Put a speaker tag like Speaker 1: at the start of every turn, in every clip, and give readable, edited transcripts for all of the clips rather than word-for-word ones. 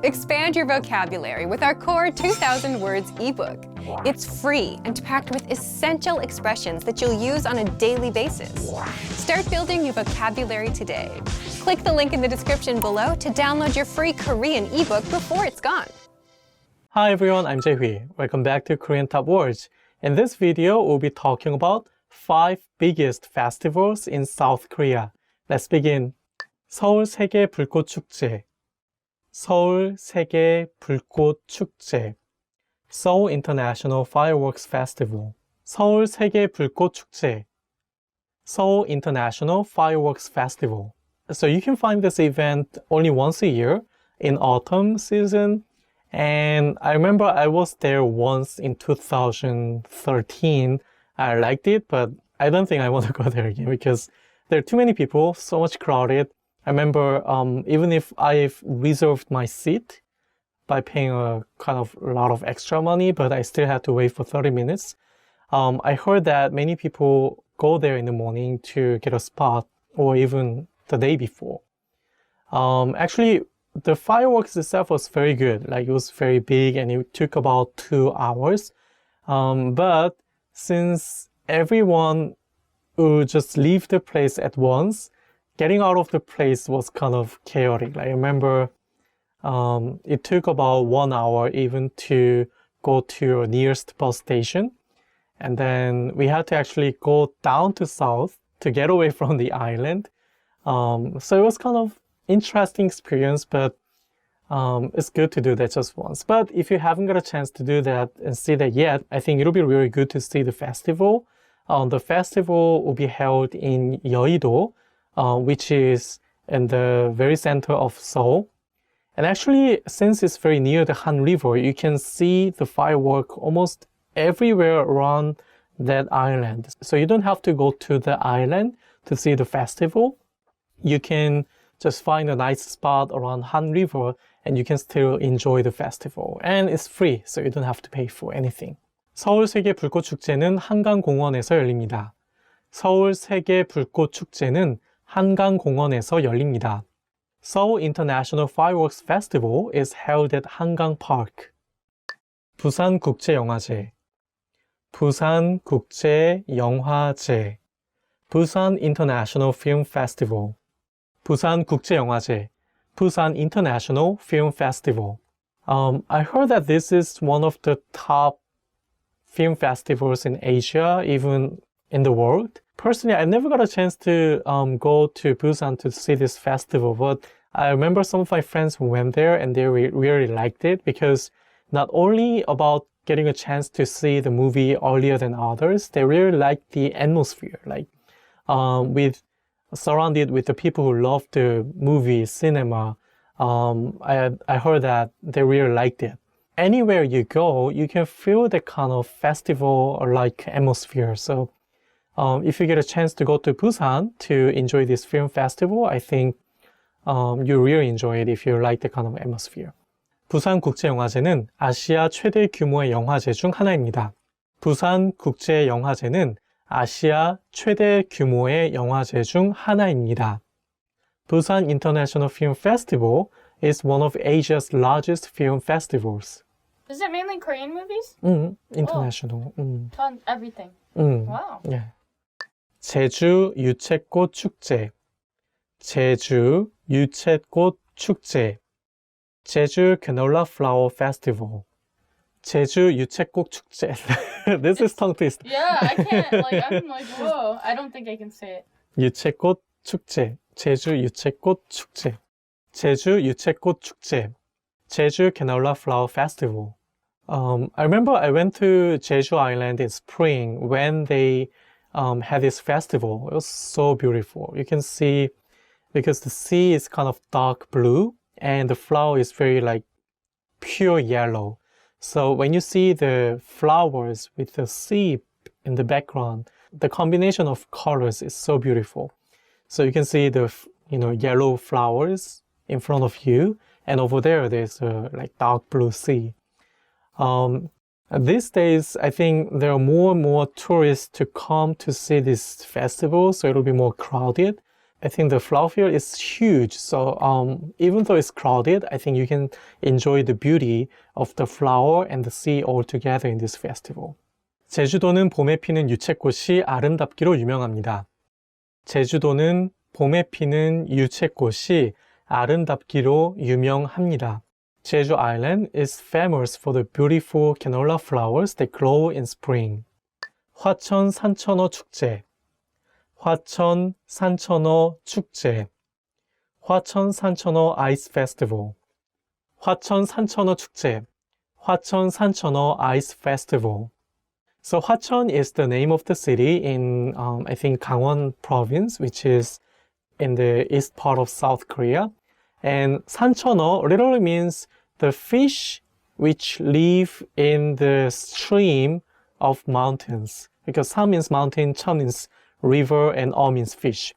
Speaker 1: Expand your vocabulary with our Core 2000 Words ebook. It's free and packed with essential expressions that you'll use on a daily basis. Start building your vocabulary today. Click the link in the description below to download your free Korean ebook before it's gone.
Speaker 2: Hi everyone, I'm Jae-hui. Welcome back to Korean Top Words. In this video, we'll be talking about 5 biggest festivals in South Korea. Let's begin. 서울 세계 불꽃 축제. 서울 세계 불꽃 축제. Seoul International Fireworks Festival. 서울 세계 불꽃 축제. Seoul International Fireworks Festival. So you can find this event only once a year in autumn season. And I remember I was there once in 2013. I liked it, but I don't think I want to go there again because there are too many people, so much crowded. I remember even if I've reserved my seat by paying a kind of a lot of extra money, but I still had to wait for 30 minutes. I heard that many people go there in the morning to get a spot or even the day before. Actually, the fireworks itself was very good. Like it was very big and it took about 2 hours. But since everyone would just leave the place at once, getting out of the place was kind of chaotic. I remember it took about 1 hour even to go to your nearest bus station. And then we had to actually go down to south to get away from the island. So it was kind of interesting experience, but it's good to do that just once. But if you haven't got a chance to do that and see that yet, I think it'll be really good to see the festival. The festival will be held in Yeouido, which is in the very center of Seoul. And actually, since it's very near the Han River, you can see the firework almost everywhere around that island. So you don't have to go to the island to see the festival. You can just find a nice spot around Han River and you can still enjoy the festival. And it's free, so you don't have to pay for anything. 서울 세계 불꽃 축제는 한강공원에서 열립니다. 서울 세계 불꽃 축제는 한강공원에서 열립니다. Seoul International Fireworks Festival is held at Hangang Park. 부산 국제영화제. 부산 국제영화제. Busan International Film Festival. 부산 국제영화제. Busan International Film Festival. I heard that this is one of the top film festivals in Asia, even in the world. Personally, I never got a chance to go to Busan to see this festival, but I remember some of my friends who went there and they really liked it because not only about getting a chance to see the movie earlier than others, they really liked the atmosphere, like with surrounded with the people who love the movie, cinema. I heard that they really liked it. Anywhere you go, you can feel the kind of festival-like atmosphere. So if you get a chance to go to Busan to enjoy this film festival, I think you really enjoy it if you like the kind of atmosphere. 부산국제영화제는 아시아 최대 규모의 영화제 중 하나입니다. 부산국제영화제는 아시아 최대 규모의 영화제 중 하나입니다. Busan International Film Festival is one of Asia's largest film festivals.
Speaker 3: Is it mainly Korean movies?
Speaker 2: International.
Speaker 3: Fun, everything. Wow.
Speaker 2: Yeah. 제주 유채꽃 축제. 제주 유채꽃 축제. 제주 Canola Flower Festival. 제주 유채꽃 축제. This is tongue twist.
Speaker 3: Yeah, I can't. I'm like, whoa. I don't think I can say it.
Speaker 2: 유채꽃 축제. 제주 유채꽃 축제. 제주 유채꽃 축제. 제주 Canola Flower Festival. I remember I went to Jeju Island in spring when they had this festival. It was so beautiful. You can see, because the sea is kind of dark blue and the flower is very like pure yellow. So when you see the flowers with the sea in the background, the combination of colors is so beautiful. So you can see the yellow flowers in front of you, and over there's a like dark blue sea. These days, I think there are more and more tourists to come to see this festival, so it'll be more crowded. I think the flower field is huge. So even though it's crowded, I think you can enjoy the beauty of the flower and the sea all together in this festival. 제주도는 봄에 피는 유채꽃이 아름답기로 유명합니다. 제주도는 봄에 피는 유채꽃이 아름답기로 유명합니다. Jeju Island is famous for the beautiful canola flowers that grow in spring. 화천 산천어 축제. 화천 산천어 축제. 화천 산천어 ice festival. 화천 산천어 축제. 화천 산천어 ice festival. So Hwacheon is the name of the city in, I think, Gangwon province, which is in the east part of South Korea. And 산천어 literally means the fish which live in the stream of mountains. Because 산 means mountain, 천 means river, and 어 means fish.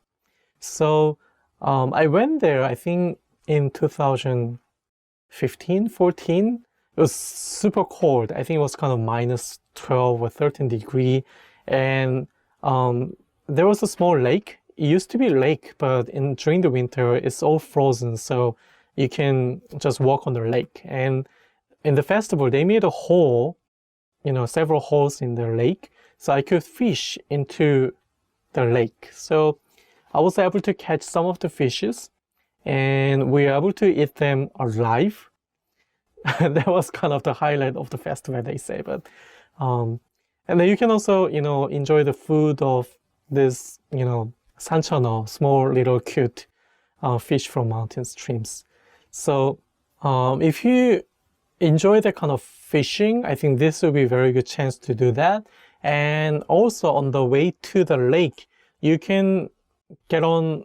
Speaker 2: So I went there, I think, in 2015, 14. It was super cold. I think it was kind of minus 12 or 13 degree. And there was a small lake. It used to be a lake, but during the winter, it's all frozen. So you can just walk on the lake. And in the festival, they made a hole, several holes in the lake. So I could fish into the lake. So I was able to catch some of the fishes. And we were able to eat them alive. That was kind of the highlight of the festival, they say. But and then you can also, enjoy the food of this, 산천어, small little cute fish from mountain streams. So if you enjoy that kind of fishing, I think this will be a very good chance to do that. And also on the way to the lake, you can get a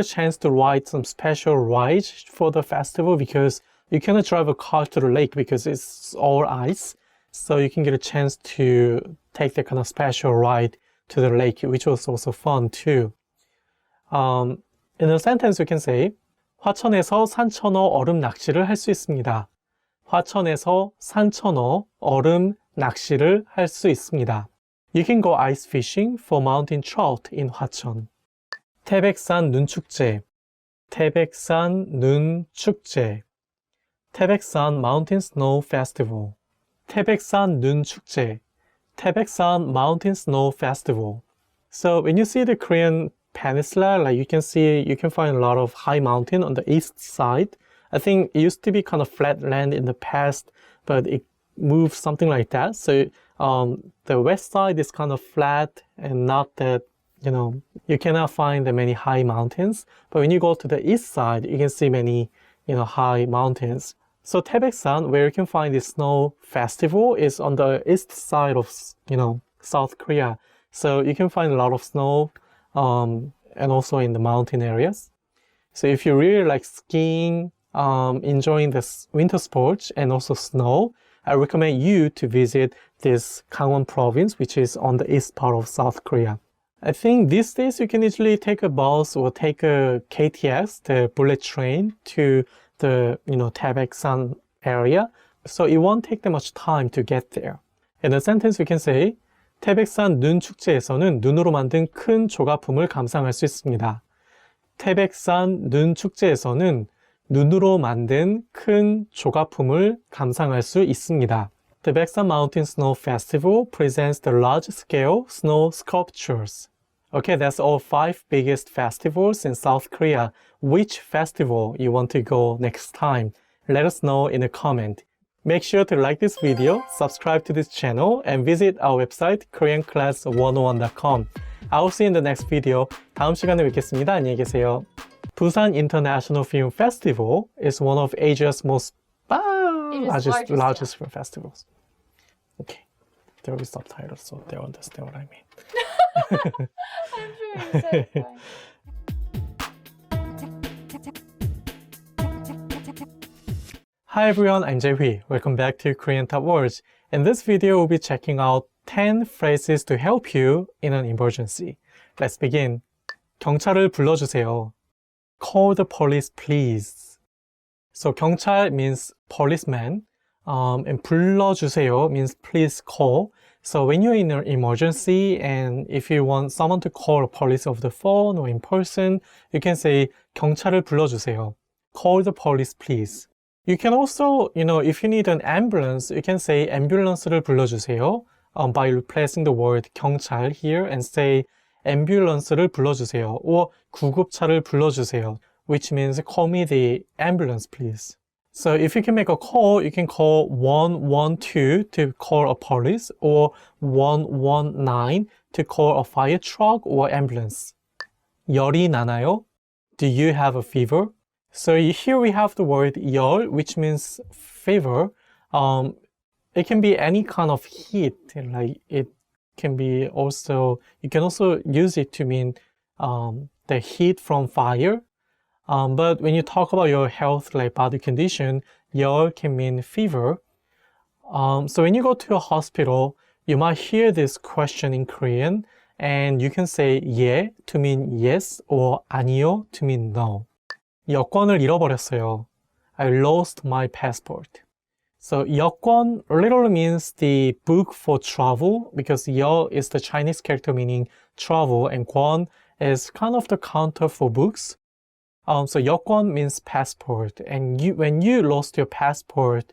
Speaker 2: chance to ride some special rides for the festival, because you cannot drive a car to the lake because it's all ice. So you can get a chance to take that kind of special ride to the lake, which was also fun too. In a sentence, you can say, 화천에서 산천어 얼음 낚시를 할 수 있습니다. 화천에서 산천어 얼음 낚시를 할 수 있습니다. You can go ice fishing for mountain trout in 화천. 태백산 눈축제. 태백산 눈축제. 태백산 Mountain Snow Festival. 태백산 눈축제. 태백산 Mountain Snow Festival. So when you see the Korean peninsula, like you can find a lot of high mountain on the east side. I think it used to be kind of flat land in the past, but it moved something like that. So the west side is kind of flat and not that, you cannot find that many high mountains. But when you go to the east side, you can see many, high mountains. So 태백산, where you can find the snow festival, is on the east side of, South Korea. So you can find a lot of snow, and also in the mountain areas. So if you really like skiing, enjoying the winter sports and also snow, I recommend you to visit this Gangwon province, which is on the east part of South Korea. I think these days you can easily take a bus or take a KTX, the bullet train, to the 태백산 area, so it won't take that much time to get there. In a sentence we can say, 태백산 눈 축제에서는 눈으로 만든 큰 조각품을 감상할 수 있습니다. 태백산 눈 축제에서는 눈으로 만든 큰 조각품을 감상할 수 있습니다. The Baeksan Mountain Snow Festival presents the large-scale snow sculptures. Okay, that's all 5 biggest festivals in South Korea. Which festival you want to go next time? Let us know in a comment. Make sure to like this video, subscribe to this channel, and visit our website koreanclass101.com. I'll see you in the next video. 다음 시간에 뵙겠습니다. 안녕히 계세요. Busan International Film Festival is one of Asia's most largest film festivals. Okay, there will be subtitles, so they'll understand what I mean.
Speaker 3: I'm sure you said it fine.
Speaker 2: Hi everyone, I'm Jae-hui. Welcome back to Korean Top Words. In this video, we'll be checking out 10 phrases to help you in an emergency. Let's begin. 경찰을 불러주세요. Call the police, please. So 경찰 means policeman, and 불러주세요 means please call. So when you're in an emergency and if you want someone to call police over the phone or in person, you can say 경찰을 불러주세요. Call the police, please. You can also, if you need an ambulance, you can say ambulance를 불러주세요 by replacing the word 경찰 here and say ambulance를 불러주세요 or 구급차를 불러주세요, which means call me the ambulance, please. So if you can make a call, you can call 112 to call a police or 119 to call a fire truck or ambulance. 열이 나나요? Do you have a fever? So here we have the word 열, which means fever. It can be any kind of heat, like it can be also, you can also use it to mean the heat from fire. But when you talk about your health, like body condition, 열 can mean fever. So when you go to a hospital, you might hear this question in Korean, and you can say 예 to mean yes or 아니요 to mean no. 여권을 잃어버렸어요. I lost my passport. So 여권 literally means the book for travel because 여 is the Chinese character meaning travel and 권 is kind of the counter for books. So 여권 means passport, and when you lost your passport,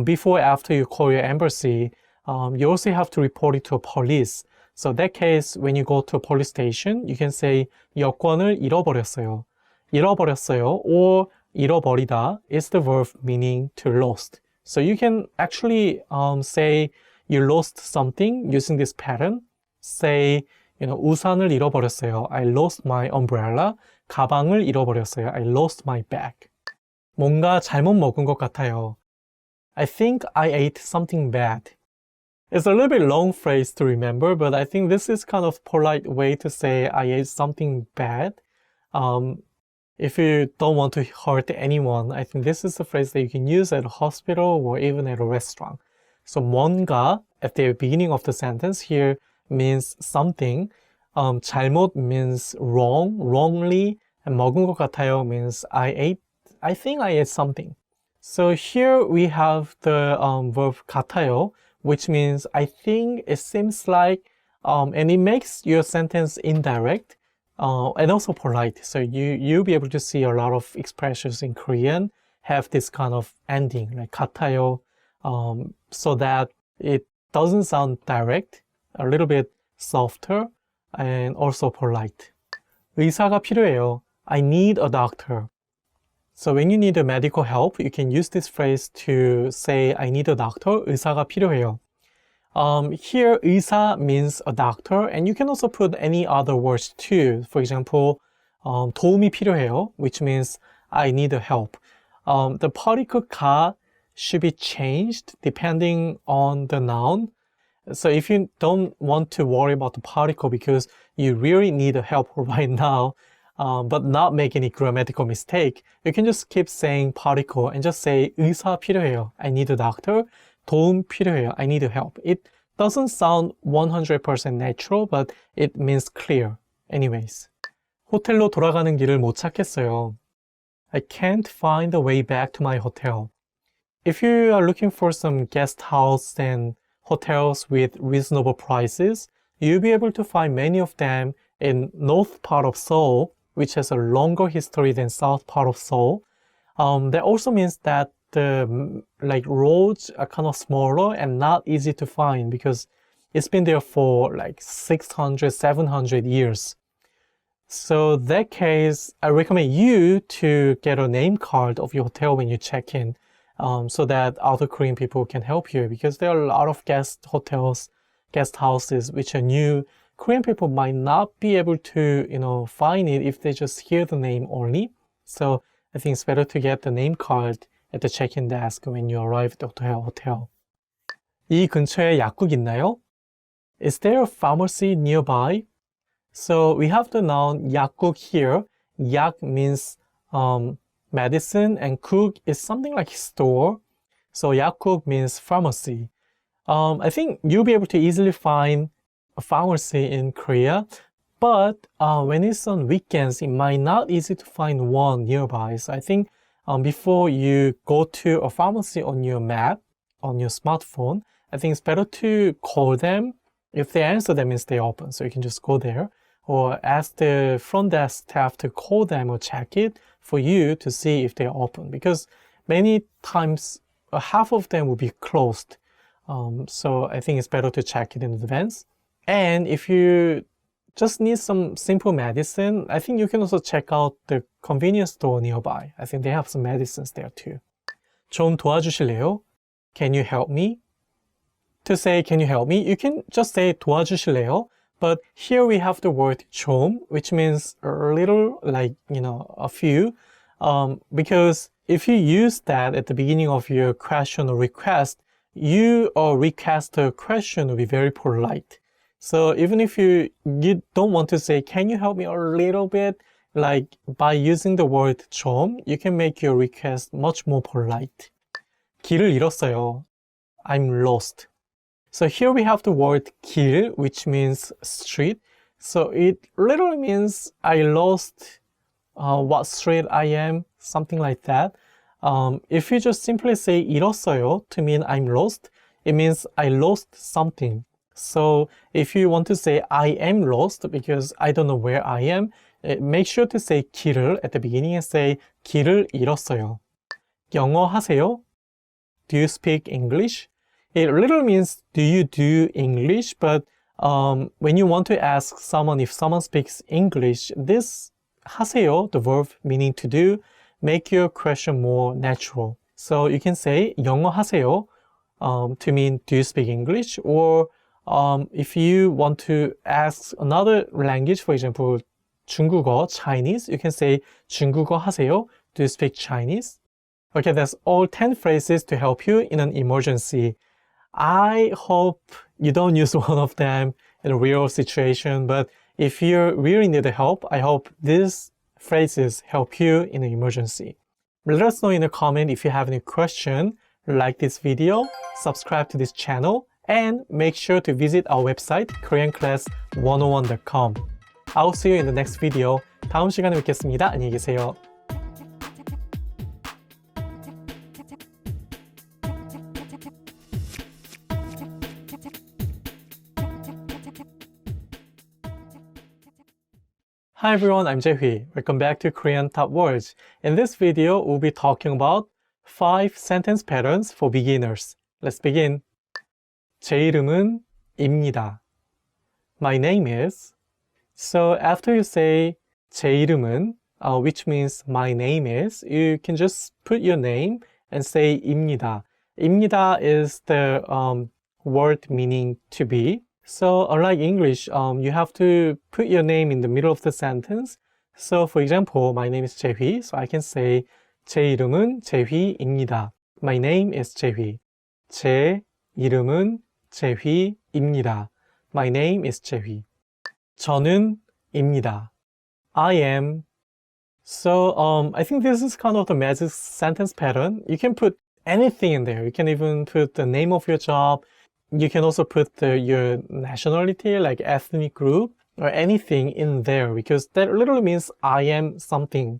Speaker 2: before or after you call your embassy, you also have to report it to a police. So in that case, when you go to a police station, you can say 여권을 잃어버렸어요. 잃어버렸어요 or 잃어버리다 is the verb meaning to lost. So you can actually say you lost something using this pattern. Say, 우산을 잃어버렸어요. I lost my umbrella. 가방을 잃어버렸어요. I lost my bag. 뭔가 잘못 먹은 것 같아요. I think I ate something bad. It's a little bit long phrase to remember, but I think this is kind of polite way to say I ate something bad. If you don't want to hurt anyone, I think this is a phrase that you can use at a hospital or even at a restaurant. So 뭔가 at the beginning of the sentence here means something. 잘못 means wrong, wrongly, and 먹은 것 같아요 means I think I ate something. So here we have the verb 같아요, which means I think, it seems like, and it makes your sentence indirect and also polite. So you'll be able to see a lot of expressions in Korean have this kind of ending, like 같아요, so that it doesn't sound direct, a little bit softer, and also polite. 의사가 필요해요. I need a doctor. So when you need a medical help, you can use this phrase to say I need a doctor. 의사가 필요해요. Here, 의사 means a doctor, and you can also put any other words too. For example, 도움이 필요해요, which means I need a help. The particle 가 should be changed depending on the noun. So if you don't want to worry about the particle because you really need help right now, but not make any grammatical mistake, you can just keep saying particle and just say 의사 필요해요. I need a doctor. 도움 필요해요. I need help. It doesn't sound 100% natural, but it means clear. Anyways. 호텔로 돌아가는 길을 못 찾겠어요. I can't find the way back to my hotel. If you are looking for some guest house and hotels with reasonable prices, you'll be able to find many of them in north part of Seoul, which has a longer history than south part of Seoul. That also means that the roads are kind of smaller and not easy to find because it's been there for 600, 700 years. So in that case, I recommend you to get a name card of your hotel when you check in. So that other Korean people can help you because there are a lot of guest hotels, guest houses, which are new. Korean people might not be able to, find it if they just hear the name only. So I think it's better to get the name card at the check-in desk when you arrive at the hotel. 이 근처에 약국 있나요? Is there a pharmacy nearby? So we have the noun 약국 here. 약 means medicine, and 국 is something like store. So 약국 means pharmacy. I think you'll be able to easily find a pharmacy in Korea, but when it's on weekends, it might not easy to find one nearby. So I think before you go to a pharmacy on your map, on your smartphone, I think it's better to call them. If they answer, that means they're open. So you can just go there or ask the front desk staff to call them or check it for you to see if they're open. Because many times, half of them will be closed. So I think it's better to check it in advance. And if you just need some simple medicine, I think you can also check out the convenience store nearby. I think they have some medicines there too. 좀 도와주실래요? Can you help me? To say can you help me, you can just say 도와주실래요? But here we have the word 좀, which means a little, like, a few. Because if you use that at the beginning of your question or request, you request a question will be very polite. So even if you don't want to say, can you help me a little bit? Like by using the word 좀, you can make your request much more polite. 길을 잃었어요. I'm lost. So here we have the word 길, which means street. So it literally means I lost what street I am, something like that. If you just simply say 잃었어요 to mean I'm lost, it means I lost something. So if you want to say I am lost because I don't know where I am, make sure to say 길을 at the beginning and say 길을 잃었어요. 영어 하세요? Do you speak English? It literally means do you do English, but when you want to ask someone if someone speaks English, this 하세요, the verb meaning to do, make your question more natural. So you can say 영어 하세요 to mean do you speak English, or if you want to ask another language, for example, 중국어, Chinese, you can say 중국어 하세요. Do you speak Chinese? Okay, that's all 10 phrases to help you in an emergency. I hope you don't use one of them in a real situation, but if you really need help, I hope these phrases help you in an emergency. Let us know in a comment if you have any question, like this video, subscribe to this channel, and make sure to visit our website, koreanclass101.com. I'll see you in the next video. 다음 시간에 뵙겠습니다. 안녕히 계세요. Hi everyone, I'm Jae-hui. Welcome back to Korean Top Words. In this video, we'll be talking about 5 sentence patterns for beginners. Let's begin. 제 이름은 입니다. My name is. So after you say 제 이름은, which means my name is, you can just put your name and say 입니다. 입니다 is the word meaning to be. So unlike English, you have to put your name in the middle of the sentence. So for example, my name is Jae-hui, so I can say 제 이름은 재휘입니다. My name is Jae-hui. 제 이름은 재휘입니다. My name is Jae-hui. 저는 입니다. I am. So I think this is kind of the magic sentence pattern. You can put anything in there. You can even put the name of your job. You can also put your nationality, like ethnic group, or anything in there, because that literally means I am something.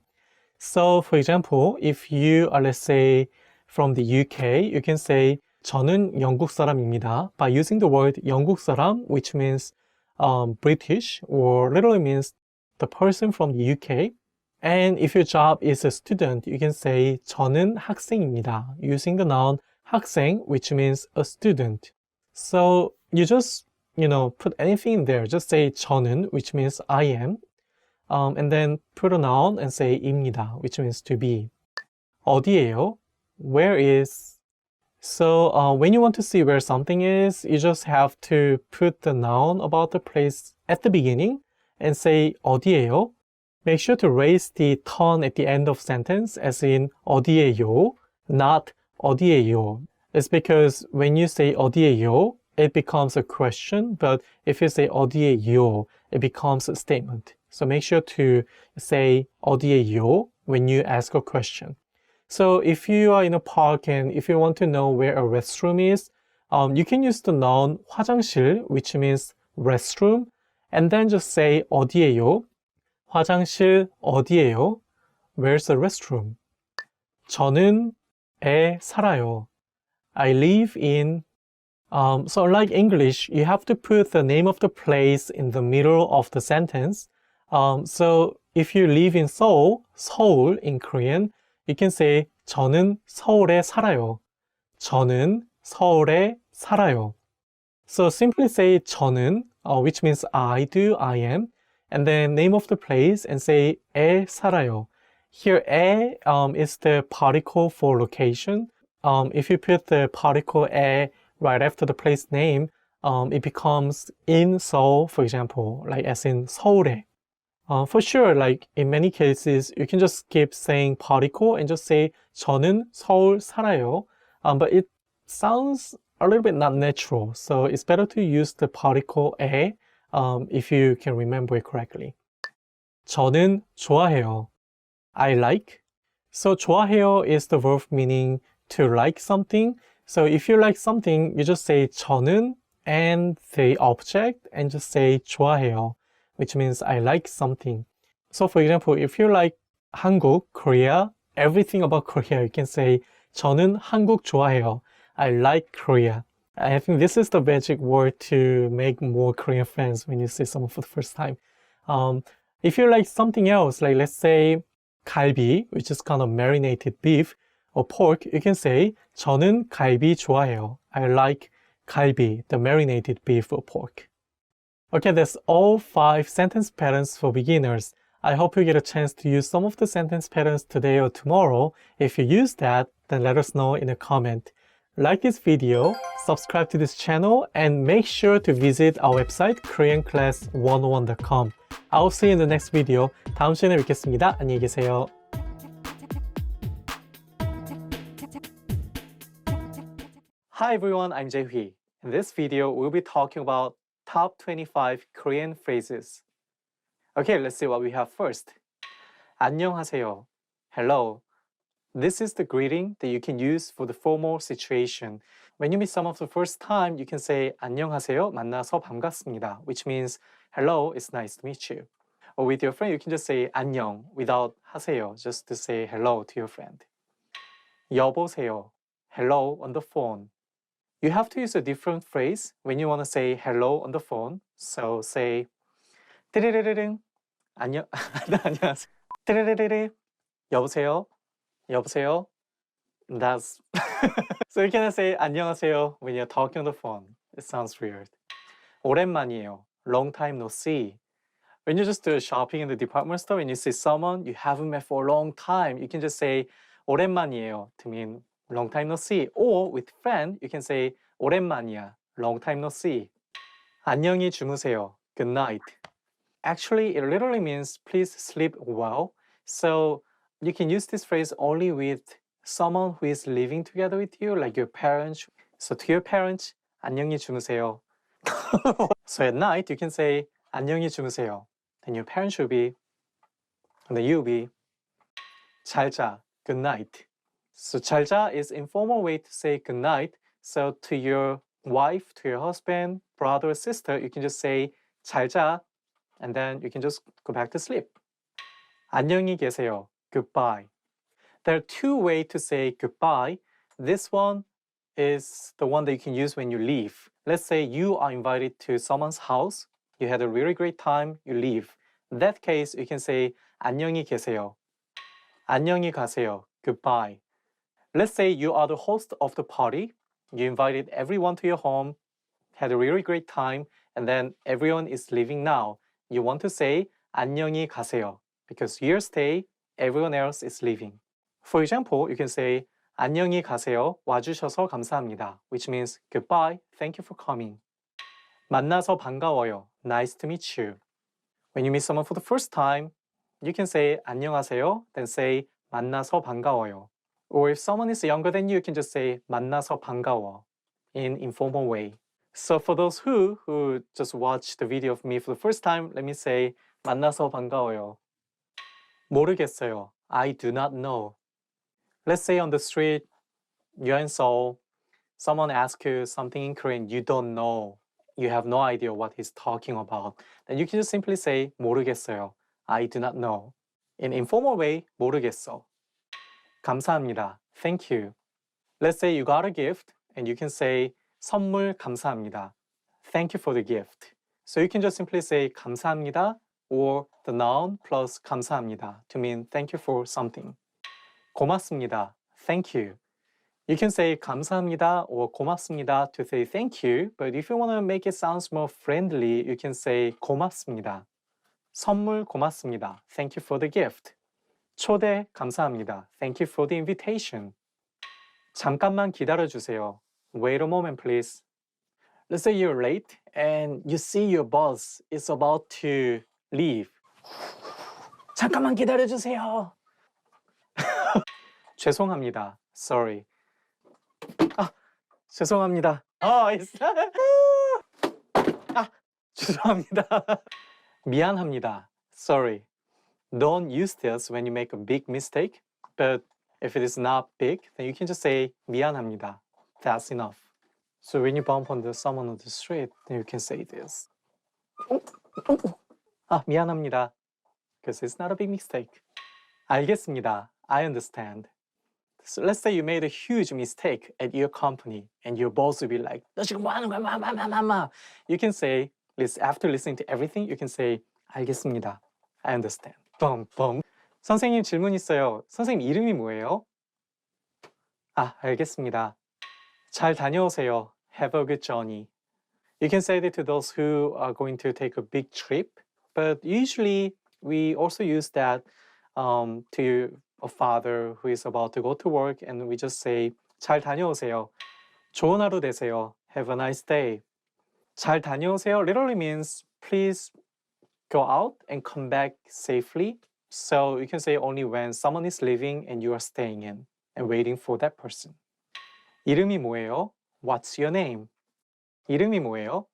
Speaker 2: So for example, if you are, let's say, from the UK, you can say 저는 영국 사람입니다 by using the word 영국 사람, which means British, or literally means the person from the UK. And if your job is a student, you can say 저는 학생입니다 using the noun 학생, which means a student. So you just, put anything in there. Just say 저는, which means I am. And then put a noun and say 입니다, which means to be. 어디예요? Where is? So when you want to see where something is, you just have to put the noun about the place at the beginning and say 어디예요? Make sure to raise the tone at the end of sentence as in 어디예요, not 어디예요. It's because when you say 어디예요, it becomes a question, but if you say 어디예요, it becomes a statement. So make sure to say 어디예요 when you ask a question. So if you are in a park and if you want to know where a restroom is, you can use the noun 화장실, which means restroom, and then just say 어디예요? 화장실 어디예요? Where's the restroom? 저는 에 살아요. I live in So unlike English, you have to put the name of the place in the middle of the sentence. So if you live in Seoul, 서울 in Korean, you can say 저는 서울에 살아요. 저는 서울에 살아요. So simply say 저는, which means I do, I am, and then name of the place and say 에 살아요. Here 에 is the particle for location. If you put the particle 에 right after the place name, it becomes in Seoul, for example, like as in 서울에. For sure, like in many cases, you can just skip saying particle and just say 저는 서울 살아요. But it sounds a little bit not natural, so it's better to use the particle 에 if you can remember it correctly. 저는 좋아해요. I like. So 좋아해요 is the verb meaning to like something. So if you like something, you just say 저는 and the object and just say 좋아해요, which means I like something. So for example, if you like 한국, Korea, everything about Korea, you can say 저는 한국 좋아해요. I like Korea. I think this is the magic word to make more Korean friends when you see someone for the first time. If you like something else, like let's say 갈비, which is kind of marinated beef or pork, you can say 저는 갈비 좋아해요. I like 갈비, the marinated beef or pork. Okay, that's all 5 sentence patterns for beginners. I hope you get a chance to use some of the sentence patterns today or tomorrow. If you use that, then let us know in a comment. Like this video, subscribe to this channel, and make sure to visit our website koreanclass101.com. I'll see you in the next video. 다음 시간에 뵙겠습니다. 안녕히 계세요. Hi everyone, I'm Jae-hui. In this video, we'll be talking about top 25 Korean phrases. Okay, let's see what we have first. 안녕하세요. Hello. This is the greeting that you can use for the formal situation. When you meet someone for the first time, you can say 안녕하세요. 만나서 반갑습니다, which means hello, it's nice to meet you. Or with your friend, you can just say 안녕 without 하세요, just to say hello to your friend. 여보세요. Hello on the phone. You have to use a different phrase when you want to say hello on the phone. So say 띠리리리링 안녕 안녕하세요. 띠리리리리 여보세요. 여보세요. That's so you can say 안녕하세요 when you're talking on the phone. It sounds weird. 오랜만이에요. Long time no see. When you're just shopping in the department store and you see someone you haven't met for a long time, you can just say 오랜만이에요 to mean long time no see. Or with friend, you can say 오랜만이야. Long time no see. 안녕히 주무세요. Good night. Actually, it literally means please sleep well. So you can use this phrase only with someone who is living together with you, like your parents. So to your parents, 안녕히 주무세요. So at night, you can say 안녕히 주무세요. Then your parents should be, and then you'll be 잘 자. Good night. So 잘 자 is informal way to say good night. So to your wife, to your husband, brother or sister, you can just say 잘 자, and then you can just go back to sleep. 안녕히 계세요. Goodbye. There are 2 ways to say goodbye. This one is the one that you can use when you leave. Let's say you are invited to someone's house. You had a really great time. You leave. In that case, you can say 안녕히 계세요. 안녕히 가세요. Goodbye. Let's say you are the host of the party. You invited everyone to your home, had a really great time, and then everyone is leaving now. You want to say 안녕히 가세요 because your stay, everyone else is leaving. For example, you can say 안녕히 가세요. 와주셔서 감사합니다, which means goodbye, thank you for coming. 만나서 반가워요. Nice to meet you. When you meet someone for the first time, you can say 안녕하세요, then say 만나서 반가워요. Or if someone is younger than you can just say 만나서 반가워 in informal way. So for those who just watched the video of me for the first time, let me say 만나서 반가워요. 모르겠어요. I do not know. Let's say on the street, you're in Seoul, someone asks you something in Korean you don't know. You have no idea what he's talking about. Then you can just simply say 모르겠어요. I do not know. In informal way, 모르겠어. 감사합니다. Thank you. Let's say you got a gift and you can say 선물 감사합니다. Thank you for the gift. So you can just simply say 감사합니다 or the noun plus 감사합니다 to mean thank you for something. 고맙습니다. Thank you. You can say 감사합니다 or 고맙습니다 to say thank you, but if you want to make it sound more friendly, you can say 고맙습니다. 선물 고맙습니다. Thank you for the gift. 초대 감사합니다. Thank you for the invitation. 잠깐만 기다려주세요. Wait a moment, please. Let's say you're late and you see your boss is about to leave. 잠깐만 기다려주세요. 죄송합니다. Sorry. 죄송합니다. 죄송합니다. 미안합니다. Sorry. Don't use this when you make a big mistake, but if it is not big, then you can just say 미안합니다. That's enough. So when you bump into someone on the street, then you can say this. 미안합니다. Because it's not a big mistake. 알겠습니다. I understand. So let's say you made a huge mistake at your company and your boss will be like, 너 지금 뭐 하는 거야? 마. You can say, after listening to everything, you can say, 알겠습니다. I understand. 뻥뻥. 선생님 질문 있어요. 선생님 이름이 뭐예요? 알겠습니다. 잘 다녀오세요. Have a good journey. You can say that to those who are going to take a big trip, but usually we also use that to a father who is about to go to work, and we just say 잘 다녀오세요. 좋은 하루 되세요. Have a nice day. 잘 다녀오세요 literally means please go out and come back safely. So you can say only when someone is leaving and you are staying in and waiting for that person. 이름이 뭐예요? What's your name? 이름이 뭐예요?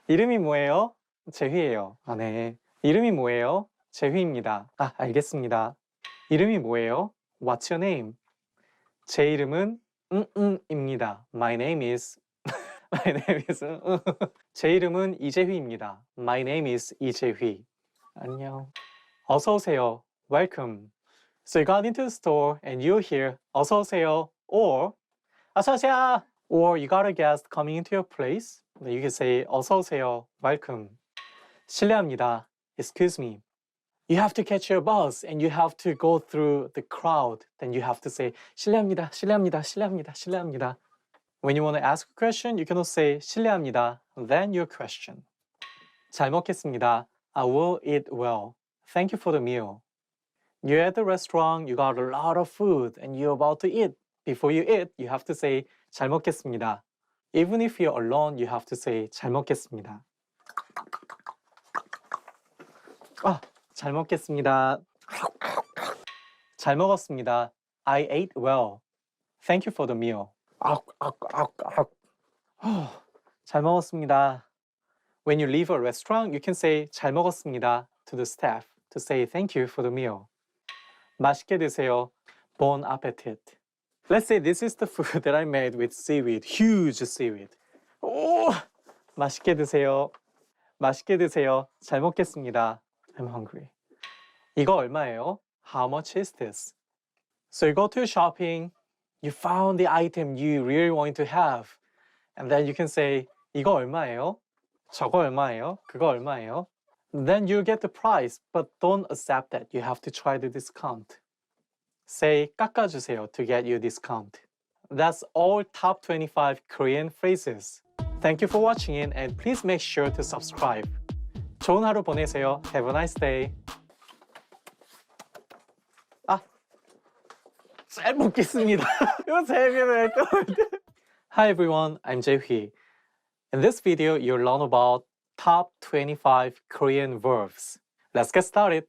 Speaker 2: 이름이 뭐예요? 재휘예요. 네. 이름이 뭐예요? 재휘입니다. 알겠습니다. 이름이 뭐예요? What's your name? 제 이름은 입니다. My name is 제 이름은 이재휘입니다. My name is 이재휘. 안녕. 어서 오세요. Welcome. So you got into the store and you hear 어서 오세요 or 어서 오세요. Or you got a guest coming into your place. You can say 어서 오세요. Welcome. 실례합니다. Excuse me. You have to catch your bus and you have to go through the crowd. Then you have to say 실례합니다. 실례합니다. 실례합니다. 실례합니다. When you want to ask a question, you can also say 실례합니다. Then your question. 잘 먹겠습니다. I will eat well. Thank you for the meal. You're at the restaurant, you got a lot of food and you're about to eat. Before you eat, you have to say 잘 먹겠습니다. Even if you're alone, you have to say 잘 먹겠습니다. 잘 먹겠습니다. 잘 먹었습니다. I ate well. Thank you for the meal. 잘 먹었습니다. When you leave a restaurant, you can say 잘 먹었습니다 to the staff to say thank you for the meal. 맛있게 드세요. Bon appetit. Let's say this is the food that I made with seaweed, huge seaweed. 맛있게 드세요. 맛있게 드세요. 잘 먹겠습니다. I'm hungry. 이거 얼마예요? How much is this? So you go to shopping, you found the item you really want to have, and then you can say 이거 얼마예요? 저거 얼마예요? 그거 얼마예요? Then you get the price, but don't accept that. You have to try the discount. Say 깎아주세요 to get your discount. That's all top 25 Korean phrases. Thank you for watching it and please make sure to subscribe. 좋은 하루 보내세요. Have a nice day. 잘 먹겠습니다. Hi everyone, I'm Jae-hwi. In this video, you'll learn about top 25 Korean verbs. Let's get started.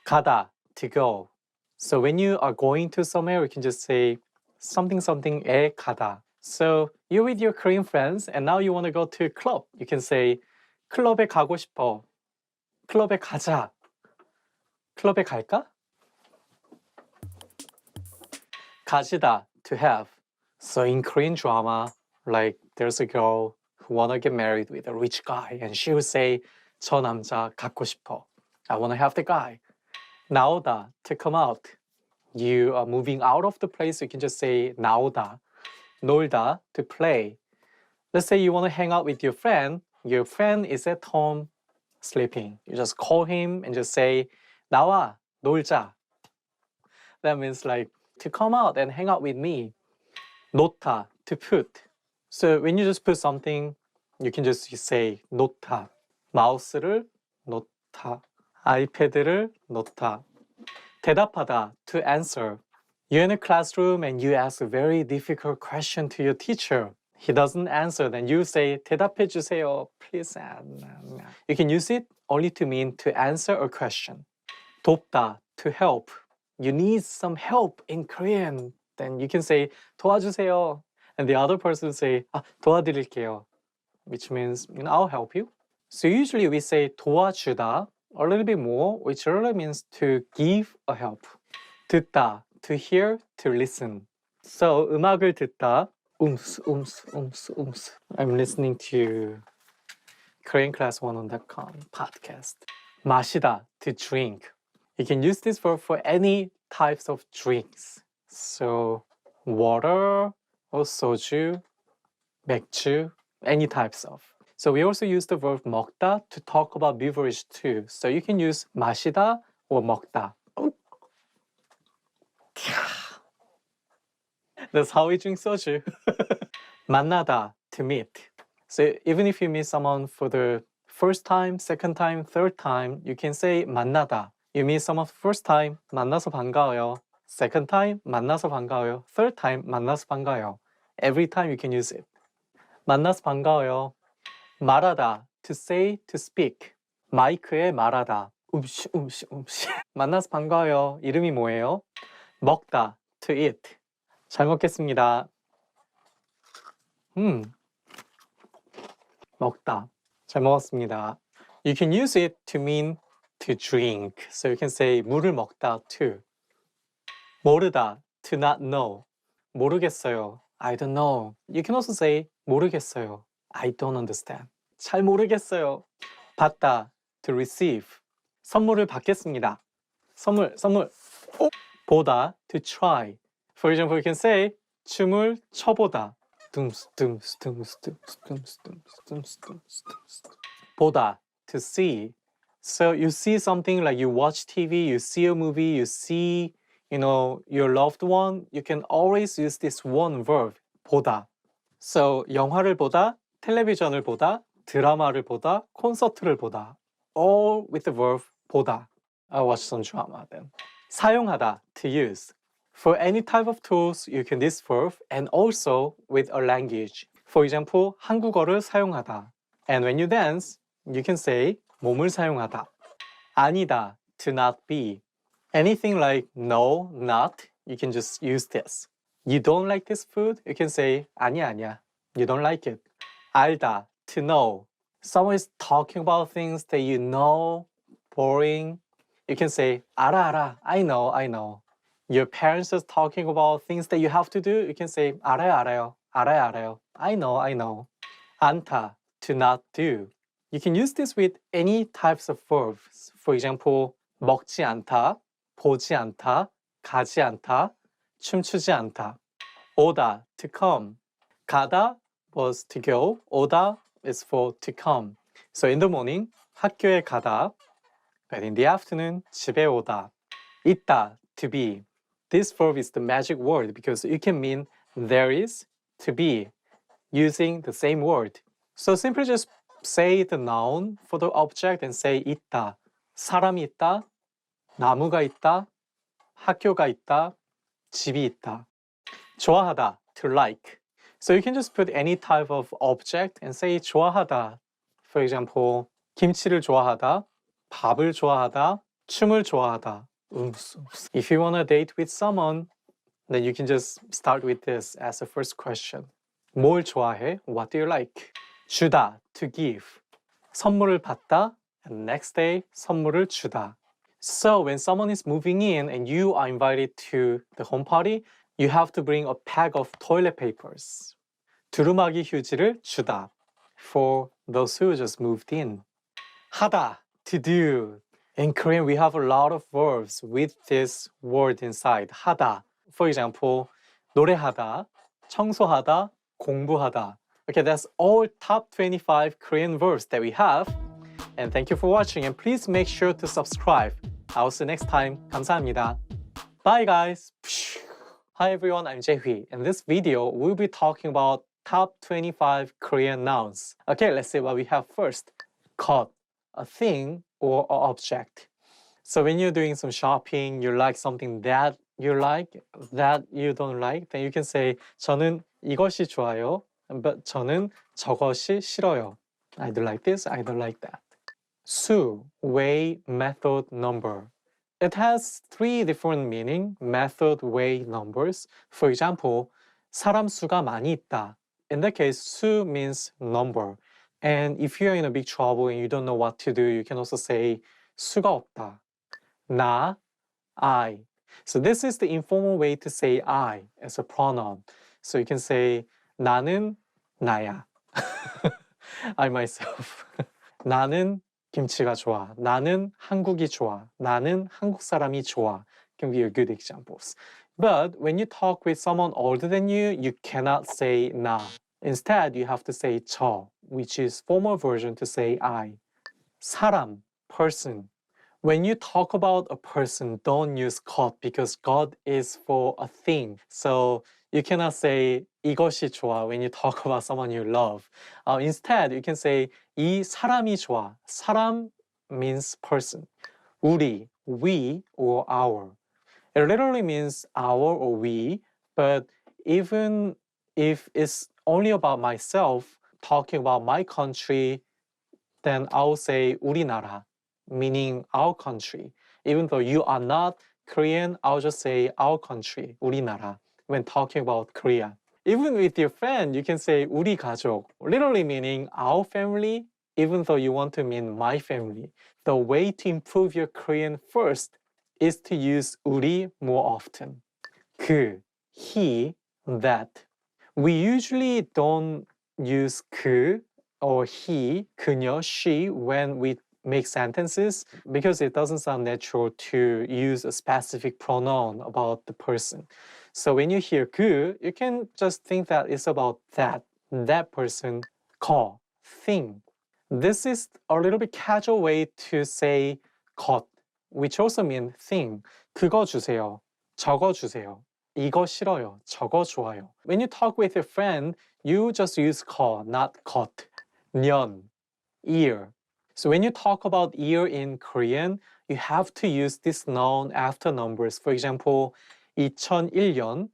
Speaker 2: 가다, to go. So when you are going to somewhere, you can just say something something에 가다. So you're with your Korean friends and now you want to go to a club. You can say 클럽에 가고 싶어. 클럽에 가자. 클럽에 갈까? 가지다, to have. So in Korean drama, like there's a girl who wanna get married with a rich guy and she would say 저 남자 갖고 싶어. I wanna have the guy. 나오다, to come out. You are moving out of the place, you can just say 나오다. 놀다, to play. Let's say you want to hang out with your friend is at home sleeping. You just call him and just say, 나와, 놀자. That means like to come out and hang out with me. 놓다, to put. So when you just put something, you can just say 놓다. 마우스를 놓다. 아이패드를 놓다. 대답하다, to answer. You're in a classroom and you ask a very difficult question to your teacher. He doesn't answer, then you say, 대답해 주세요, please. You can use it only to mean to answer a question. 돕다, to help. You need some help in Korean. Then you can say, 도와주세요. And the other person say, 도와드릴게요. Which means, I'll help you. So usually we say 도와주다 a little bit more, which really means to give a help. 듣다, to hear, to listen. So 음악을 듣다, umс. I'm listening to KoreanClass101.com podcast. 마시다, to drink. You can use this verb for any types of drinks. So water or soju, 맥주, any types of. So we also use the verb 먹다 to talk about beverage too. So you can use 마시다 or 먹다. That's how we drink soju. 만나다, to meet. So even if you meet someone for the first time, second time, third time, you can say 만나다. You meet someone for the first time, 만나서 반가워요. Second time, 만나서 반가워요. Third time, 만나서 반가워요. Every time you can use it. 만나서 반가워요. 말하다, to say, to speak. 마이크에 말하다. 음시. 만나서 반가워요. 이름이 뭐예요? 먹다, to eat. 잘 먹겠습니다. 먹다. 잘 먹었습니다. You can use it to mean to drink. So you can say 물을 먹다 too. 모르다, to not know. 모르겠어요. I don't know. You can also say 모르겠어요. I don't understand. 잘 모르겠어요. 받다, to receive. 선물을 받겠습니다. 선물. 보다, to try. For example, you can say 춤을 춰보다. 보다, to see. So you see something like you watch TV, you see a movie, you see, your loved one, you can always use this one verb, 보다. So 영화를 보다, 텔레비전을 보다, 드라마를 보다, 콘서트를 보다. All with the verb 보다. I'll watch some drama then. 사용하다, to use. For any type of tools, you can use this verb and also with a language. For example, 한국어를 사용하다. And when you dance, you can say 몸을 사용하다. 아니다, to not be. Anything like no, not, you can just use this. You don't like this food? You can say 아니야. You don't like it. 알다, to know. Someone is talking about things that you know, boring. You can say 알아. I know. Your parents are talking about things that you have to do. You can say 알아요. I know. 않다, to not do. You can use this with any types of verbs. For example, 먹지 않다, 보지 않다, 가지 않다, 춤추지 않다. 오다, to come. 가다 was to go. 오다 is for to come. So in the morning, 학교에 가다. But in the afternoon, 집에 오다. 있다, to be. This verb is the magic word because it can mean there is, to be, using the same word. So simply just say the noun for the object and say 있다. 사람이 있다, 나무가 있다, 학교가 있다, 집이 있다. 좋아하다, to like. So you can just put any type of object and say 좋아하다. For example, 김치를 좋아하다, 밥을 좋아하다, 춤을 좋아하다. If you want to date with someone, then you can just start with this as the first question. 뭘 좋아해? What do you like? 주다, to give. 선물을 받다, and next day, 선물을 주다. So when someone is moving in and you are invited to the home party, you have to bring a pack of toilet papers. 두루마기 휴지를 주다. For those who just moved in. 하다, to do. In Korean, we have a lot of verbs with this word inside. 하다. For example, 노래하다, 청소하다, 공부하다. Okay, that's all top 25 Korean verbs that we have. And thank you for watching, and please make sure to subscribe. I'll see you next time. 감사합니다. Bye guys. Hi everyone, I'm Jae-hui. In this video, we'll be talking about top 25 Korean nouns. Okay, let's see what we have first. 것, a thing or an object. So when you're doing some shopping, you like something that you like, that you don't like, then you can say 저는 이것이 좋아요, but 저는 저것이 싫어요. I don't like this, I don't like that. 수, way, method, number. It has three different meaning, method, way, numbers. For example, 사람 수가 많이 있다. In that case, 수 means number. And if you're in a big trouble and you don't know what to do, you can also say 수가 없다. 나, I. So this is the informal way to say I as a pronoun. So you can say 나는 나야. I myself. 나는 김치가 좋아. 나는 한국이 좋아. 나는 한국 사람이 좋아. Can be a good examples. But when you talk with someone older than you, you cannot say 나. Instead, you have to say 저, which is formal version to say I. 사람, person. When you talk about a person, don't use 것 because 것 is for a thing. So you cannot say 이것이 좋아 when you talk about someone you love. Instead, you can say 이 사람이 좋아. 사람 means person. 우리, we, or our. It literally means our or we, but even if it's only about myself, talking about my country, then I'll say 우리나라, meaning our country. Even though you are not Korean, I'll just say our country, 우리나라, when talking about Korea. Even with your friend, you can say 우리 가족, literally meaning our family, even though you want to mean my family. The way to improve your Korean first is to use 우리 more often. 그, he, that. We usually don't use 그 or he, 그녀, she when we make sentences because it doesn't sound natural to use a specific pronoun about the person. So when you hear 그, you can just think that it's about that person, 거, thing. This is a little bit casual way to say 것, which also means thing. 그거 주세요, 저거 주세요, 이거 싫어요, 저거 좋아요. When you talk with your friend, you just use 거, not 것. 년, ear. So when you talk about ear in Korean, you have to use this noun after numbers. For example, 2001년,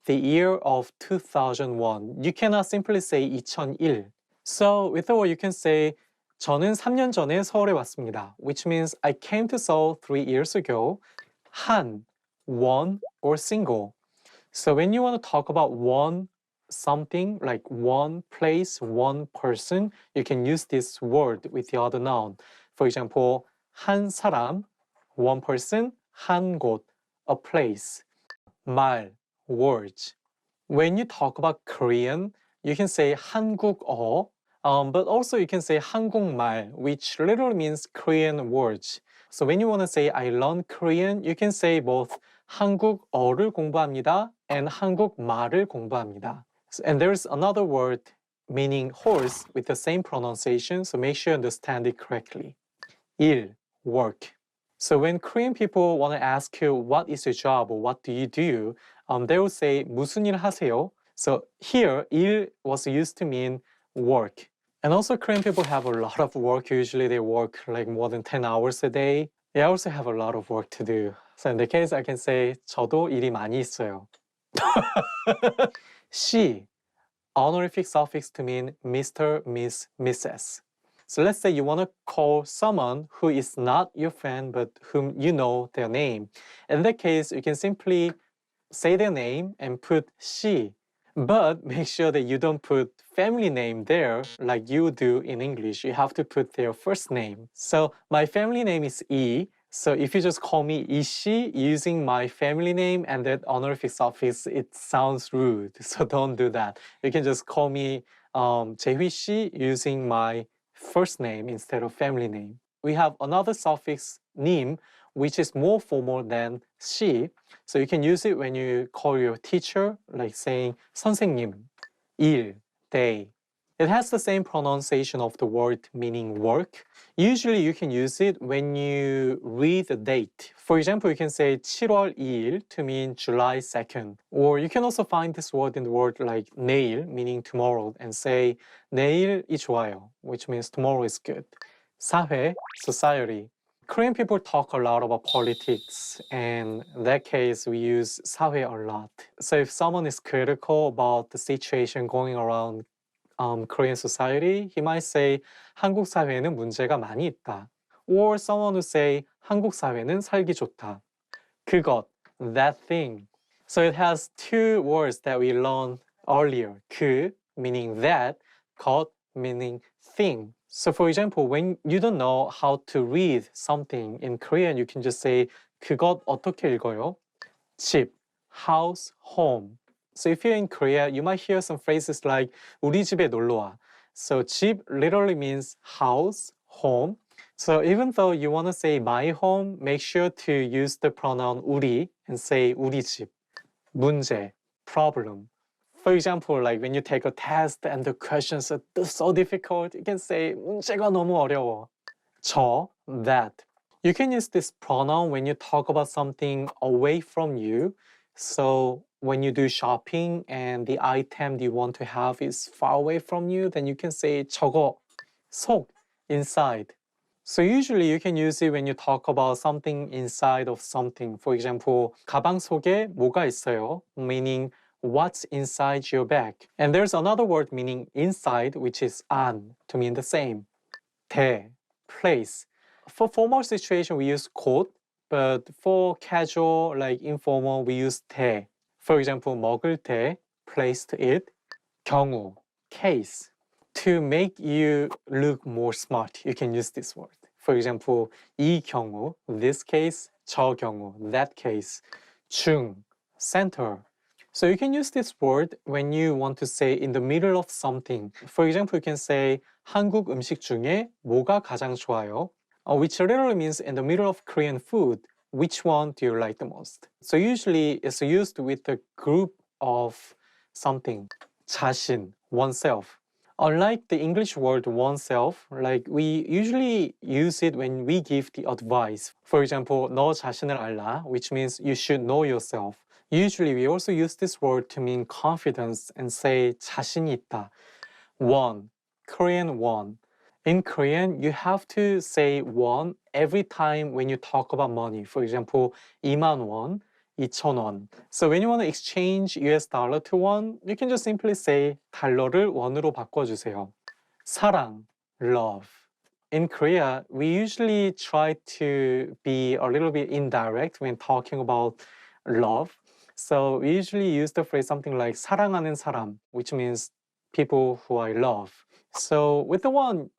Speaker 2: the year of 2001. You cannot simply say 2001. So with the word you can say 저는 3년 전에 서울에 왔습니다, which means I came to Seoul 3 years ago. 한, one, or single. So when you want to talk about one something, like one place, one person, you can use this word with the other noun. For example, 한 사람, one person, 한 곳, a place. 말, words. When you talk about Korean, you can say 한국어, but also you can say 한국말, which literally means Korean words. So when you want to say I learn Korean, you can say both 한국어를 공부합니다 and 한국말을 공부합니다. And there's another word meaning horse with the same pronunciation, so make sure you understand it correctly. 일, work. So when Korean people want to ask you what is your job or what do you do, they will say 무슨 일 하세요? So here, 일 was used to mean work. And also Korean people have a lot of work. Usually they work like more than 10 hours a day. They also have a lot of work to do. So in the case, I can say 저도 일이 많이 있어요. 씨, honorific suffix to mean Mr., Miss, Mrs. So let's say you want to call someone who is not your friend but whom you know their name. In that case, you can simply say their name and put 씨. But make sure that you don't put family name there like you do in English. You have to put their first name. So my family name is 이. So if you just call me 이씨 using my family name and that honorific suffix, it sounds rude. So don't do that. You can just call me 재휘 씨 using my first name instead of family name. We have another suffix 님, which is more formal than 씨. So you can use it when you call your teacher, like saying 선생님, 일, day. It has the same pronunciation of the word meaning work. Usually you can use it when you read the date. For example, you can say 7월 2일 to mean July 2nd. Or you can also find this word in the word like 내일, meaning tomorrow, and say 내일이 좋아요, which means tomorrow is good. 사회, society. Korean people talk a lot about politics, and in that case, we use 사회 a lot. So if someone is critical about the situation going around Korean society, he might say 한국 사회에는 문제가 많이 있다. Or someone would say 한국 사회는 살기 좋다. 그것, that thing. So it has two words that we learned earlier. 그, meaning that, 것, meaning thing. So for example, when you don't know how to read something in Korean, you can just say 그것 어떻게 읽어요? 집, house, home. So if you're in Korea, you might hear some phrases like 우리 집에 놀러 와. So 집 literally means house, home. So even though you want to say my home, make sure to use the pronoun 우리 and say 우리 집. 문제, problem. For example, like when you take a test and the questions are so difficult, you can say 문제가 너무 어려워. 저, that. You can use this pronoun when you talk about something away from you. So when you do shopping and the item you want to have is far away from you, then you can say 저거, 속, inside. So usually you can use it when you talk about something inside of something. For example, 가방 속에 뭐가 있어요? Meaning what's inside your bag. And there's another word meaning inside, which is 안, to mean the same. 대, place. For formal situation, we use 곳, but for casual, like informal, we use 대. For example, 먹을 대, place to eat. 경우, case. To make you look more smart, you can use this word. For example, 이 경우, this case, 저 경우, that case. 중, center. So you can use this word when you want to say in the middle of something. For example, you can say 한국 음식 중에 뭐가 가장 좋아요? Which literally means in the middle of Korean food, which one do you like the most? So usually it's used with a group of something. 자신, oneself. Unlike the English word oneself, like we usually use it when we give the advice. For example, 너 자신을 알라, which means you should know yourself. Usually we also use this word to mean confidence and say 자신이 있다. One, Korean one. In Korean, you have to say won every time when you talk about money. For example, 2만 원, 2천 원. So when you want to exchange US dollar to won, you can just simply say 달러를 원으로 바꿔주세요. 사랑, love. In Korea, we usually try to be a little bit indirect when talking about love. So we usually use the phrase something like 사랑하는 사람, which means people who I love. So with the one,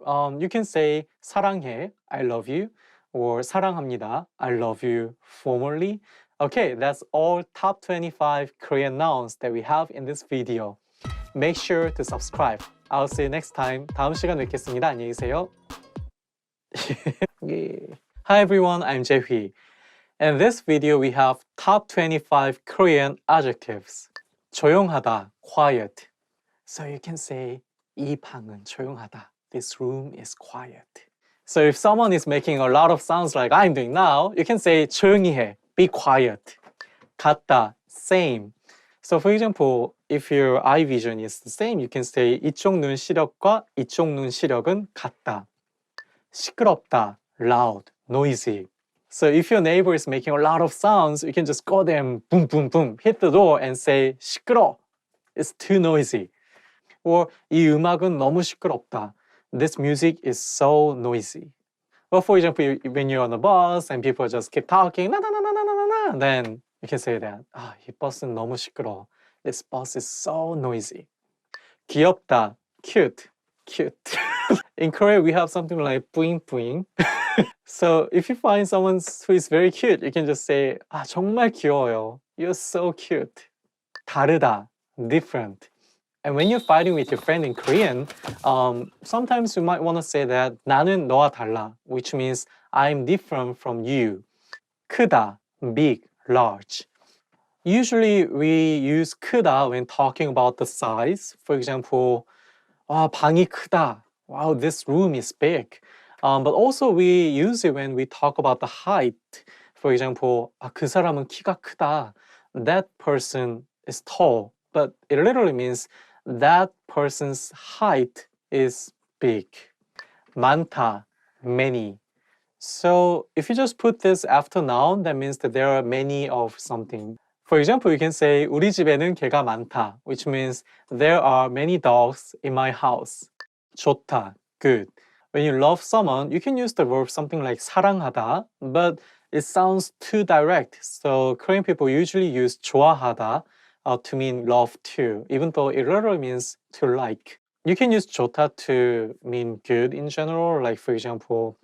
Speaker 2: you can say 사랑해, I love you, or 사랑합니다, I love you formally. Okay, that's all top 25 Korean nouns that we have in this video. Make sure to subscribe. I'll see you next time. 다음 시간 뵙겠습니다. 안녕히 계세요. Hi everyone, I'm Jae-hui. In this video, we have top 25 Korean adjectives. 조용하다, quiet. So you can say 이 방은 조용하다. This room is quiet. So if someone is making a lot of sounds like I'm doing now, you can say 조용히 해, be quiet. 같다, same. So for example, if your eye vision is the same, you can say 이쪽 눈 시력과 이쪽 눈 시력은 같다. 시끄럽다, loud, noisy. So if your neighbor is making a lot of sounds, you can just go there and boom, boom, boom, hit the door and say 시끄러. It's too noisy. Or 이 음악은 너무 시끄럽다. This music is so noisy. Or for example, when you're on a bus and people just keep talking, then you can say that. 이 버스는 너무 시끄러워. This bus is so noisy. 귀엽다, cute, cute. In Korea, we have something like 뿌잉 뿌잉. So if you find someone who is very cute, you can just say, 정말 귀여워요. You're so cute. 다르다, different. And when you're fighting with your friend in Korean, sometimes you might want to say that 나는 너와 달라, which means I'm different from you. 크다, big, large. Usually we use 크다 when talking about the size. For example, 방이 크다. Wow, this room is big. But also we use it when we talk about the height. For example, 그 사람은 키가 크다. That person is tall. But it literally means that person's height is big. 많다, many. So if you just put this after noun, that means that there are many of something. For example, you can say 우리 집에는 개가 많다, which means there are many dogs in my house. 좋다, good. When you love someone, you can use the verb something like 사랑하다, but it sounds too direct. So Korean people usually use 좋아하다 to mean love too, even though it literally means to like. You can use 좋다 to mean good in general. Like for example,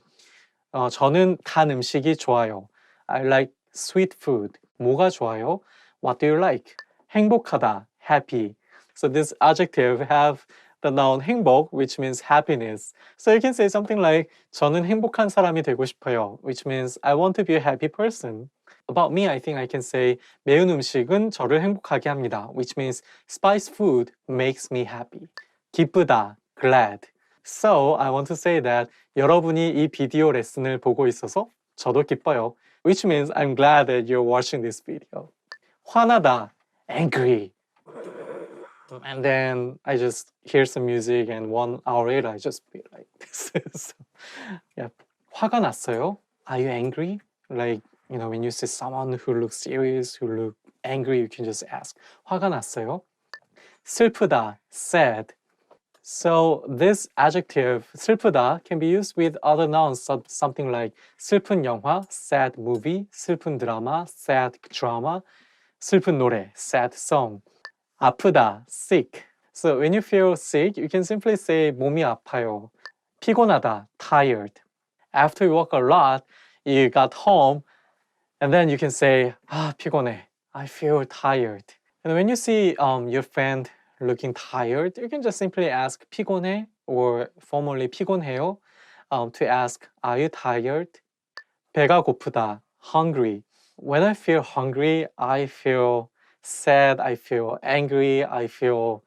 Speaker 2: 저는 단 음식이 좋아요. I like sweet food. 뭐가 좋아요? What do you like? 행복하다, happy. So this adjective have the noun 행복, which means happiness. So you can say something like 저는 행복한 사람이 되고 싶어요, which means I want to be a happy person. About me, I think I can say 매운 음식은 저를 행복하게 합니다, which means spice food makes me happy. 기쁘다, glad. So I want to say that 여러분이 이 비디오 레슨을 보고 있어서 저도 기뻐요, which means I'm glad that you're watching this video. 화나다, angry. And then I just hear some music and 1 hour later I just feel like this. So, yeah. 화가 났어요? Are you angry? Like, you know, when you see someone who looks serious, who look angry, you can just ask, 화가 났어요? 슬프다, sad. So this adjective, 슬프다, can be used with other nouns, something like 슬픈 영화, sad movie, 슬픈 드라마, sad drama, 슬픈 노래, sad song. 아프다, sick. So when you feel sick, you can simply say 몸이 아파요. 피곤하다, tired. After you work a lot, you got home, and then you can say, 피곤해, I feel tired. And when you see your friend looking tired, you can just simply ask 피곤해, or formally 피곤해요, to ask, are you tired? 배가 고프다, hungry. When I feel hungry, I feel sad, I feel angry, I feel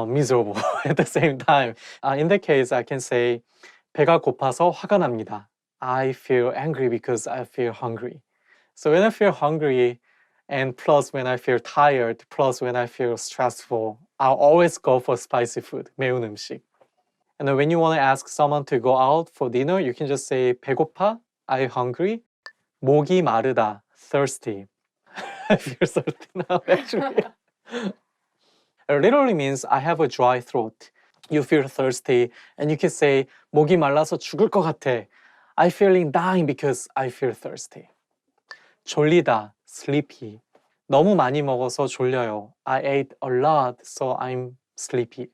Speaker 2: miserable at the same time. In that case, I can say 배가 고파서 화가 납니다. I feel angry because I feel hungry. So when I feel hungry, and plus when I feel tired, plus when I feel stressful, I'll always go for spicy food, 매운 음식. And then when you want to ask someone to go out for dinner, you can just say 배고파? Are you hungry? 목이 마르다, thirsty. I feel thirsty now, actually. It literally means I have a dry throat. You feel thirsty, and you can say 목이 말라서 죽을 것 같아. I'm feeling dying because I feel thirsty. 졸리다, sleepy. 너무 많이 먹어서 졸려요. I ate a lot, so I'm sleepy.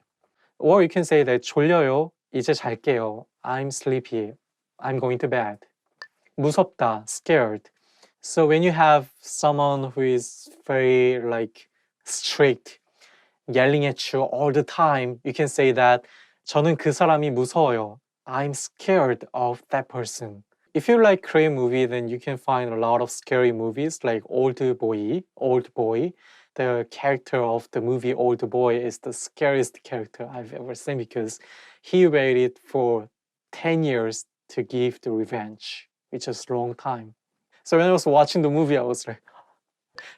Speaker 2: Or you can say that 졸려요, 이제 잘게요. I'm sleepy. I'm going to bed. 무섭다, scared. So when you have someone who is very strict, yelling at you all the time, you can say that 저는 그 사람이 무서워요. I'm scared of that person. If you like Korean movie, then you can find a lot of scary movies like Old Boy. The character of the movie Old Boy is the scariest character I've ever seen because he waited for 10 years to give the revenge, which is a long time. So when I was watching the movie, I was like,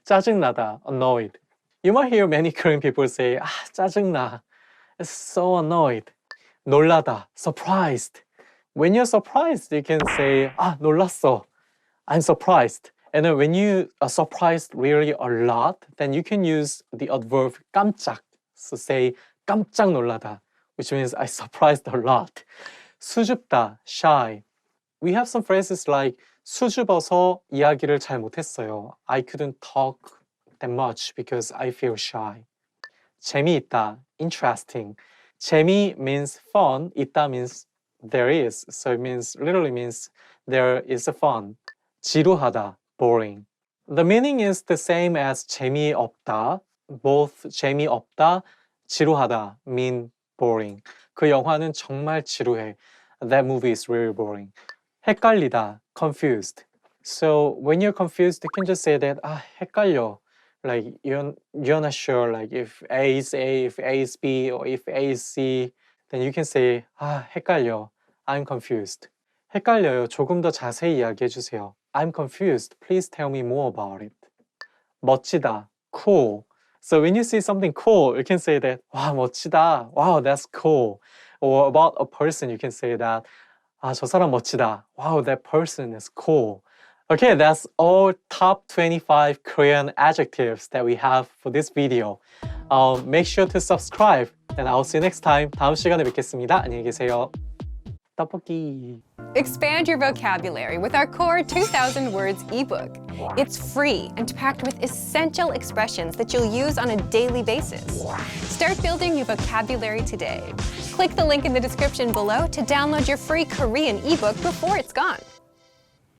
Speaker 2: 짜증나다, annoyed. You might hear many Korean people say, 짜증나, it's so annoyed. 놀라다, surprised. When you're surprised, you can say, 놀랐어, I'm surprised. And then when you are surprised really a lot, then you can use the adverb 깜짝. So say, 깜짝 놀라다, which means I surprised a lot. 수줍다, shy. We have some phrases like 수줍어서 이야기를 잘 못했어요. I couldn't talk that much because I feel shy. 재미있다, interesting. 재미 means fun, 있다 means there is. So it literally means there is a fun. 지루하다, boring. The meaning is the same as 재미없다. Both 재미없다, 지루하다 mean boring. 그 영화는 정말 지루해. That movie is really boring. 헷갈리다, confused. So when you're confused, you can just say that 헷갈려. Like you're not sure like if A is A, if A is B, or if A is C. Then you can say 헷갈려. I'm confused. 헷갈려요. 조금 더 자세히 이야기해 주세요. I'm confused. Please tell me more about it. 멋지다. Cool. So when you see something cool, you can say that 와 멋지다. Wow, that's cool. Or about a person, you can say that 저 사람 멋지다. Wow, that person is cool. Okay, that's all top 25 Korean adjectives that we have for this video. Make sure to subscribe and I'll see you next time. 다음 시간에 뵙겠습니다. 안녕히 계세요. 떡볶이.
Speaker 1: Expand your vocabulary with our core 2,000 words ebook. It's free and packed with essential expressions that you'll use on a daily basis. Start building your vocabulary today. Click the link in the description below to download your free Korean ebook before it's gone.